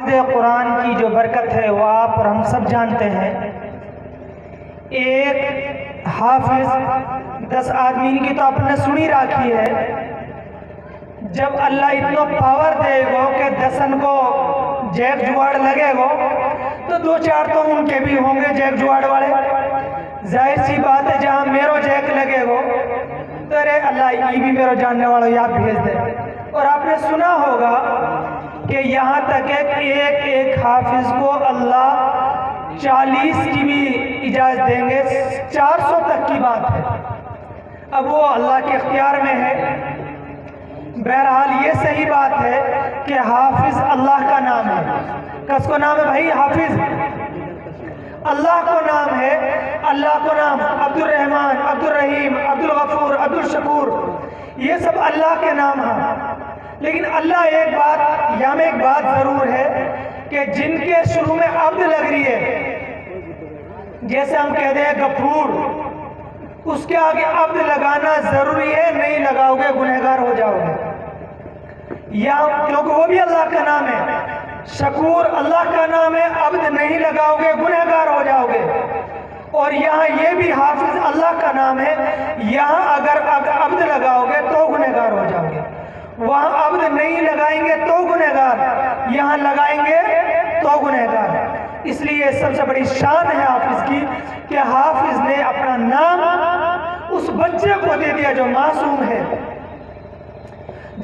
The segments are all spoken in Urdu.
حفظ قرآن کی جو برکت ہے وہ آپ اور ہم سب جانتے ہیں۔ ایک حافظ 10 آدمی کی تو آپ نے سنی رکھی ہے، جب اللہ اتنا پاور دے گو کہ 10 کو جیک جواڑ لگے گو تو 2-4 تو ان کے بھی ہوں گے جیک جواڑ والے۔ ظاہر سی بات ہے جہاں میرو جیک لگے گو تو ارے اللہ یہ بھی میرو جاننے والوں یا بھیج دے۔ اور آپ نے سنا ہوگا کہ یہاں تک ہے کہ ایک حافظ کو اللہ 40 کی بھی اجازت دیں گے، 400 تک کی بات ہے، اب وہ اللہ کے اختیار میں ہے۔ بہرحال یہ صحیح بات ہے کہ حافظ اللہ کا نام ہے۔ کس کو نام ہے بھائی؟ حافظ اللہ کو نام ہے۔ اللہ کو نام عبد الرحمن، عبد الرحیم، عبد الغفور، عبد الشکور، یہ سب اللہ کے نام ہیں۔ لیکن اللہ یہاں میں ایک بات ضرور ہے کہ جن کے شروع میں عبد لگ رہی ہے، جیسے ہم کہتے ہیں غفور، اس کے آگے عبد لگانا ضروری ہے، نہیں لگاؤ گے گنہگار ہو جاؤ گے، کیونکہ وہ بھی اللہ کا نام ہے۔ شکور اللہ کا نام ہے، عبد نہیں لگاؤ گے گنہگار ہو جاؤ گے۔ اور یہاں یہ بھی حافظ اللہ کا نام ہے، یہاں اگر عبد لگاؤ گے تو گنہگار ہو جاؤ گے، وہاں عبد نہیں لگائیں گے تو گنہگار، یہاں لگائیں گے تو گنہگار۔ اس لیے سب سے بڑی شان ہے حافظ کی کہ حافظ نے اپنا نام اس بچے کو دے دیا جو معصوم ہے،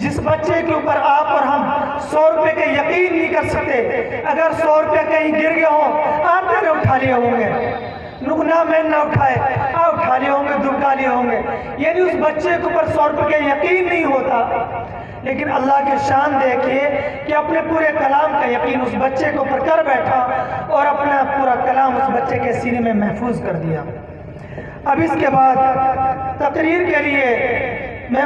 جس بچے کے اوپر آپ اور ہم 100 روپے کے یقین نہیں کر سکتے۔ اگر 100 روپے کہیں گر گئے ہوں، آپ نے اٹھا لیے ہوں گے، نہ میں نہ اٹھائے، آپ اٹھا لیے ہوں گے، دبکا لیے ہوں گے، یعنی اس بچے کے اوپر 100 روپے کے یقین نہیں ہوتا۔ لیکن اللہ کی شان دیکھیے کہ اپنے پورے کلام کا یقین اس بچے کے اوپر کر بیٹھا اور اپنا پورا کلام اس بچے کے سینے میں محفوظ کر دیا۔ اب اس کے بعد تقریر کے لیے میں